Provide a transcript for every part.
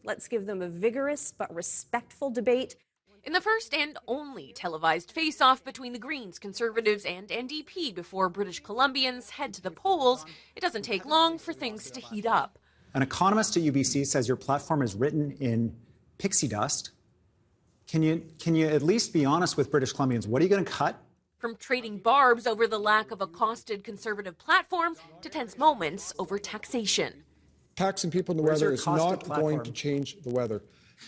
Let's give them a vigorous but respectful debate. In the first and only televised face-off between the Greens, Conservatives and NDP before British Columbians head to the polls, it doesn't take long for things to heat up. An economist at UBC says your platform is written in pixie dust. Can you at least be honest with British Columbians? What are you going to cut? From trading barbs over the lack of a costed Conservative platform to tense moments over taxation. Taxing people in the weather is not going to change the weather.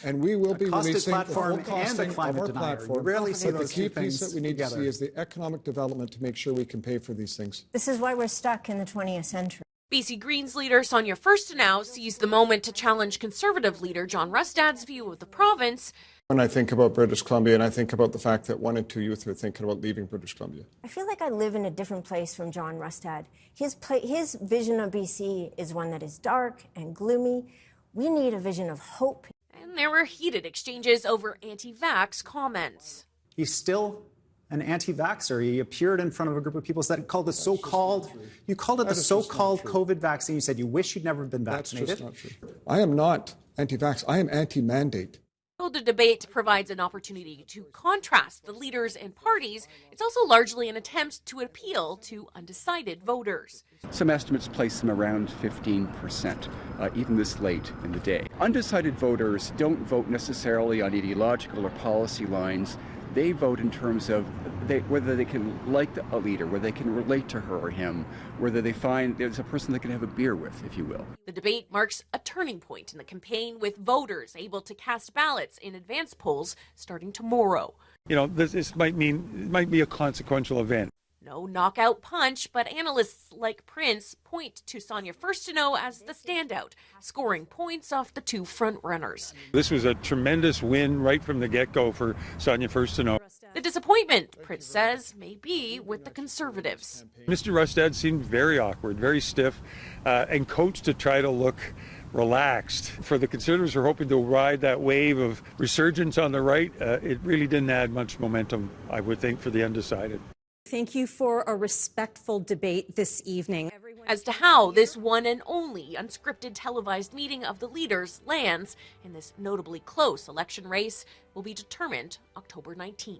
And we will be releasing the full costing of our platform. Rarely see but the key piece that we need to see is the economic development to make sure we can pay for these things. This is why we're stuck in the 20th century. BC Greens leader Sonia Furstenau seized the moment to challenge Conservative leader John Rustad's view of the province. When I think about British Columbia, and I think about the fact that 1 in 2 youth are thinking about leaving British Columbia. I feel like I live in a different place from John Rustad. His vision of BC is one that is dark and gloomy. We need a vision of hope. And there were heated exchanges over anti-vax comments. He's still an anti-vaxxer. He appeared in front of a group of people that called the so-called, you called it the so-called COVID vaccine. You said you wish you'd never been vaccinated. That's just not true. I am not anti-vax. I am anti-mandate. Though the debate provides an opportunity to contrast the leaders and parties, it's also largely an attempt to appeal to undecided voters. Some estimates place them around 15%, even this late in the day. Undecided voters don't vote necessarily on ideological or policy lines. They vote in terms of whether they can like a leader, whether they can relate to her or him, whether they find there's a person they can have a beer with, if you will. The debate marks a turning point in the campaign, with voters able to cast ballots in advance polls starting tomorrow. You know, this might be a consequential event. No knockout punch, but analysts like Prince point to Sonia Furstenau as the standout, scoring points off the two front-runners. This was a tremendous win right from the get-go for Sonia Furstenau. The disappointment, Prince says, may be with the Conservatives. Mr. Rustad seemed very awkward, very stiff, and coached to try to look relaxed. For the Conservatives who are hoping to ride that wave of resurgence on the right, it really didn't add much momentum, I would think, for the undecided. Thank you for a respectful debate this evening. As to how this one and only unscripted televised meeting of the leaders lands in this notably close election race will be determined October 19th.